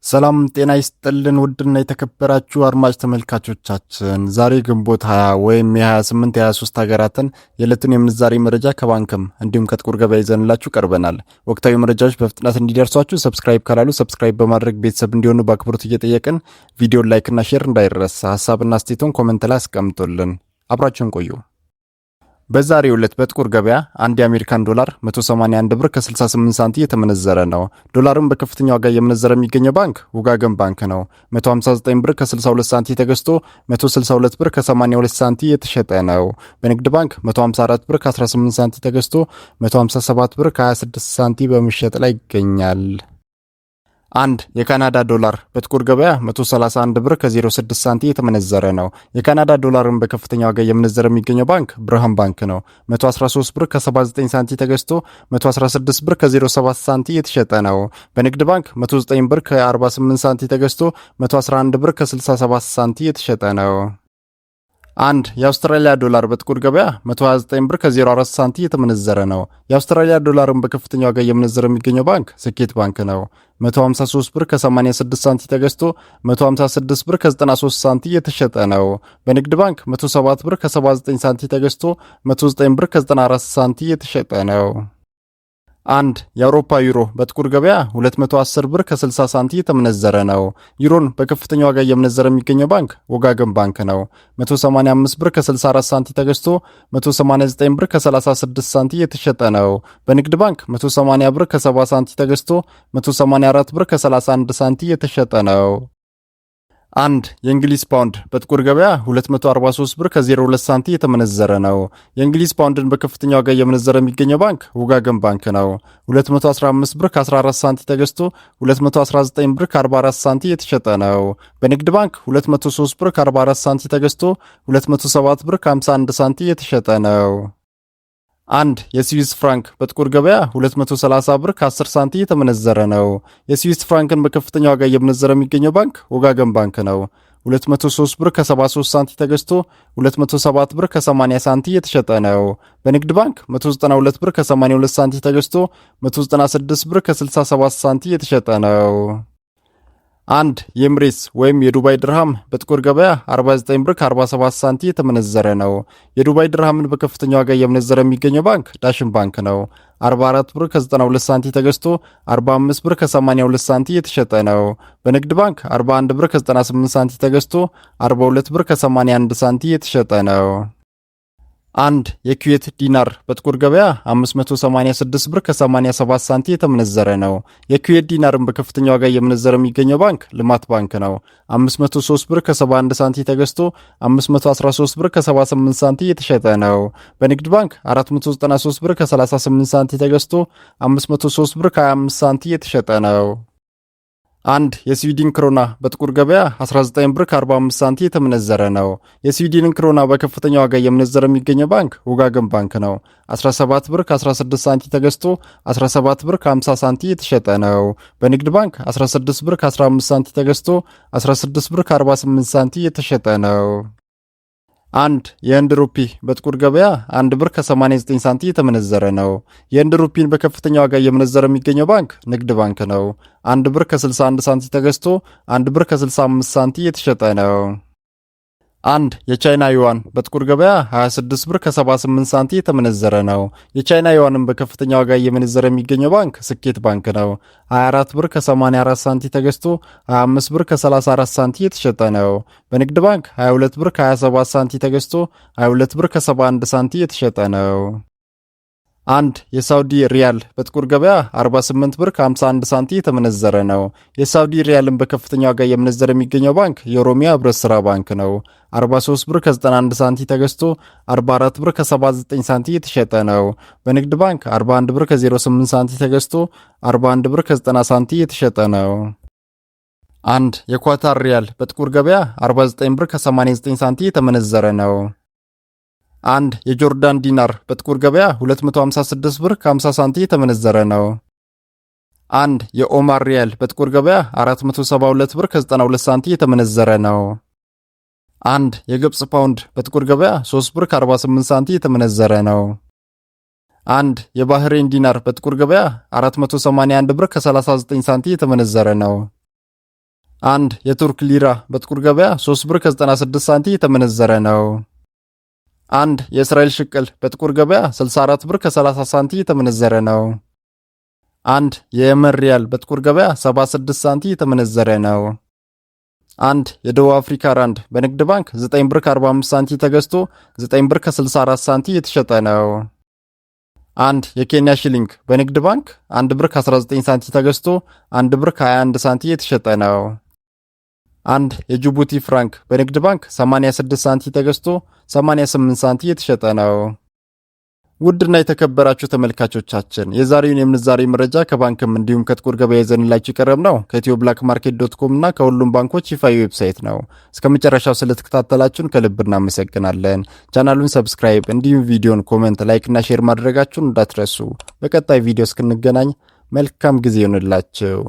ሰላም ጤና ይስጥልን ውድና የተከበራችሁ አድማጭ ተመልካቾቻችን ዛሬ ግንቦት 20 ወይም የ28 የ23 ሀገራትን የዕለቱን የምንዛሬ መረጃ ከባንክም እንዲሁም ከጥቁር ገበያ ይዘንላችሁ ቀርበናል። ወቅታዊ መረጃዎች በፍጥነት እንዲደርሷችሁ ሰብስክራይብ ካላሉ ሰብስክራይብ በማድረግ ቤተሰብ እንዲሆኑ በአክብሮት እየጠየቅን ቪዲዮን ላይክና ሼር እንዳይረሳ፣ ሐሳብና አስተያየቶን ኮሜንት ላይ አስቀምጡልን። አብራችሁን ቆዩ። በዛሬው ዕለት በጥቁር ገበያ አንድ የአሜሪካን ዶላር 181 ብር ከ68 ሳንቲም የተመነዘረ ነው። ዶላርን በከፍተኛ ዋጋ እየመነዘረ የሚገኘው ባንክ ወጋገን ባንክ ነው። 159 ብር ከ62 ሳንቲም ተገዝቶ 162 ብር ከ82 ሳንቲም የተሸጠ ነው። በንግድ ባንክ 154 ብር ከ18 ሳንቲም ተገዝቶ 157 ብር ከ26 ሳንቲም በመሸጥ ላይ ይገኛል። አንድ የካናዳ ዶላር በጥቁር ገበያ 131 ብር ከ06 ሳንቲም የተመነዘረ ነው። የካናዳ ዶላርን በከፍተኛ ዋጋ እየመነዘረ የሚገኘው ባንክ ብርሃን ባንክ ነው። 113 ብር ከ79 ሳንቲም ተገዝቶ 116 ብር ከ07 ሳንቲም የተሸጠ ነው። በንግድ ባንክ 109 ብር ከ48 ሳንቲም ተገዝቶ 111 ብር ከ67 ሳንቲም የተሸጠ ነው። አንድ የአውስትራሊያ ዶላር በጥቁር ገበያ 129 ብር ከ04 ሳንቲም የተመነዘረ ነው። የአውስትራሊያ ዶላርን በከፍተኛ ዋጋ እየመነዘረ የሚገኘው ባንክ ስኬት ባንክ ነው። 153 ብር ከ86 ሳንቲም ተገዝቶ 156 ብር ከ93 ሳንቲም የተሸጠ ነው። በንግድ ባንክ 107 ብር ከ79 ሳንቲም ተገዝቶ 109 ብር ከ94 ሳንቲም የተሸጠ ነው። አንድ የአውሮፓ ዩሮ በጥቁር ገበያ 210 ብር ከ60 ሳንቲም የተመነዘረ ነው። ዩሮን በከፍተኛ ዋጋ እየመነዘረ የሚገኘው ባንክ ወጋገን ባንክ ነው። 185 ብር ከ64 ሳንቲም ተገዝቶ 189 ብር ከ36 ሳንቲም የተሸጠ ነው። በንግድ ባንክ 180 ብር ከ70 ሳንቲም ተገዝቶ 184 ብር ከ31 ሳንቲም የተሸጠ ነው። አንድ የእንግሊዝ ፓውንድ በጥቁር ገበያ 243 ብር ከ02 ሳንቲም የተመነዘረ ነው። የእንግሊዝ ፓውንድን በከፍተኛ ዋጋ እየመነዘረ የሚገኘው ባንክ ወጋገን ባንክ ነው። 215 ብር ከ14 ሳንቲም ተገዝቶ 219 ብር ከ44 ሳንቲም የተሸጠ ነው። በንግድ ባንክ 203 ብር ከ44 ሳንቲም ተገዝቶ 207 ብር ከ51 ሳንቲም የተሸጠ ነው። አንድ የስዊስ ፍራንክ በጥቁር ገበያ 230 ብር ከ10 ሳንቲም የተመነዘረ ነው። የስዊስ ፍራንክን በከፍተኛ ዋጋ እየመነዘረ የሚገኘው ባንክ ወጋገን ባንክ ነው። 203 ብር ከ73 ሳንቲም ተገዝቶ 207 ብር ከ80 ሳንቲም የተሸጠ ነው። በንግድ ባንክ 192 ብር ከ82 ሳንቲም ተገዝቶ 196 ብር ከ67 ሳንቲም የተሸጠ ነው። አንድ የኤምሬትስ ወይም የዱባይ ድርሃም በጥቁር ገበያ 49 ብር ከ47 ሳንቲም የተመነዘረ ነው። የዱባይ ድርሃምን በከፍተኛ ዋጋ እየመነዘረ የሚገኘው ባንክ ዳሽን ባንክ ነው። 44 ብር ከ92 ሳንቲም ተገዝቶ 45 ብር ከ82 ሳንቲም የተሸጠ ነው። በንግድ ባንክ 41 ብር ከ98 ሳንቲም ተገዝቶ 42 ብር ከ81 ሳንቲም የተሸጠ ነው። አንድ የኩዌት ዲናር በጥቁር ገበያ 586 ብር ከ87 ሳንቲም የተመነዘረ ነው። የኩዌት ዲናርን በከፍተኛ ዋጋ እየመነዘረ የሚገኘው ባንክ ልማት ባንክ ነው። 503 ብር ከ71 ሳንቲም ተገዝቶ 513 ብር ከ78 ሳንቲም የተሸጠ ነው። በንግድ ባንክ 493 ብር ከ38 ሳንቲም ተገዝቶ 503 ብር ከ25 ሳንቲም የተሸጠ ነው። አንድ የስዊድን ክሮና በጥቁር ገበያ 19 ብር ከ45 ሳንቲም የተመነዘረ ነው። የስዊድንን ክሮና በከፍተኛ ዋጋ እየመነዘረ የሚገኘው ባንክ ወጋገን ባንክ ነው። 17 ብር ከ16 ሳንቲም ተገዝቶ 17 ብር ከ50 ሳንቲም የተሸጠ ነው። በንግድ ባንክ 16 ብር ከ15 ሳንቲም ተገዝቶ 16 ብር ከ48 ሳንቲም የተሸጠ ነው። አንድ የህንድ ሩፒ በጥቁር ገበያ 1 ብር ከ89 ሳንቲም የተመነዘረ ነው። የህንድ ሩፒን በከፍተኛ ዋጋ እየመነዘረ የሚገኘው ባንክ ንግድ ባንክ ነው። 1 ብር ከ61 ሳንቲም ተገዝቶ 1 ብር ከ65 ሳንቲም የተሸጠ ነው። አንድ የቻይና ዩዋን በጥቁር ገበያ 26 ብር ከ78 ሳንቲም የተመነዘረ ነው። የቻይና ዩዋንን በከፍተኛ ዋጋ እየመነዘረ የሚገኘው ባንክ ስኬት ባንክ ነው። 24 ብር ከ84 ሳንቲም ተገዝቶ 25 ብር ከ34 ሳንቲም የተሸጠ ነው። በንግድ ባንክ 22 ብር ከ27 ሳንቲም ተገዝቶ 22 ብር ከ71 ሳንቲም የተሸጠ ነው። አንድ የሳውዲ ሪያል በጥቁር ገበያ 48 ብር ከ51 ሳንቲም የተመነዘረ ነው። የሳውዲ ሪያልን በከፍተኛ ዋጋ እየመነዘረ የሚገኘው ባንክ የኦሮሚያ ህብረት ሥራ ባንክ ነው። 43 ብር ከ91 ሳንቲም ተገዝቶ 44 ብር ከ79 ሳንቲም የተሸጠ ነው። በንግድ ባንክ 41 ብር ከ08 ሳንቲም ተገዝቶ 41 ብር ከ90 ሳንቲም የተሸጠ ነው። አንድ የኳታር ሪያል በጥቁር ገበያ 49 ብር ከ89 ሳንቲም የተመነዘረ ነው። አንድ የጆርዳን ዲናር በጥቁር ገበያ 256 ብር ከ50 ሳንቲም የተመነዘረ ነው። አንድ የኦማር ሪያል በጥቁር ገበያ 472 ብር ከ92 ሳንቲም የተመነዘረ ነው። አንድ የግብጽ ፓውንድ በጥቁር ገበያ 3 ብር ከ48 ሳንቲም የተመነዘረ ነው። አንድ የባህሬን ዲናር በጥቁር ገበያ 481 ብር ከ39 ሳንቲም የተመነዘረ ነው። 1 የቱርክ ሊራ በጥቁር ገበያ 3 ብር ከ96 ሳንቲም የተመነዘረ ነው። 1 የእስራኤል ሽቅል በጥቁር ገበያ 64 ብር ከ30 ሳንቲም የተመነዘረ ነው። 1 የየመን ሪያል በጥቁር ገበያ 76 ሳንቲም የተመነዘረ ነው። 1 የደቡብ አፍሪካ ራንድ በንግድ ባንክ 9 ብር ከ45 ሳንቲም ተገዝቶ 9 ብር ከ64 ሳንቲም የተሸጠ ነው። 1 የኬንያ ሽሊንግ በንግድ ባንክ 1 ብር ከ19 ሳንቲም ተገዝቶ 1 ብር ከ21 ሳንቲም የተሸጠ ነው። 1 የጅቡቲ ፍራንክ በንግድ ባንክ 86 ሳንቲም ተገዝቶ 88 ሳንቲም የተሸጠ ነው። ውድና የተከበራችሁ ተመልካቾቻችን የዛሬውን የምንዛሬ መረጃ ከባንክም እንዲሁም ከጥቁር ገበያ ይዘንላችሁ የቀረብ ነው ከኢትዮብላክማርኬት.com እና ከሁሉም ባንኮች ይፋዊ ዌብሳይት ነው። እስከ መጨረሻው ስለተከታተላችሁን ከልብ እናመሰግናለን። ቻናሉን ሰብስክራይብ እንዲሁም ቪዲዮን ኮሜንት፣ ላይክ እና ሼር ማድረጋችሁን እንዳትረሱ። በቀጣይ ቪዲዮ እስክንገናኝ መልካም ጊዜ ይሁንላችሁ።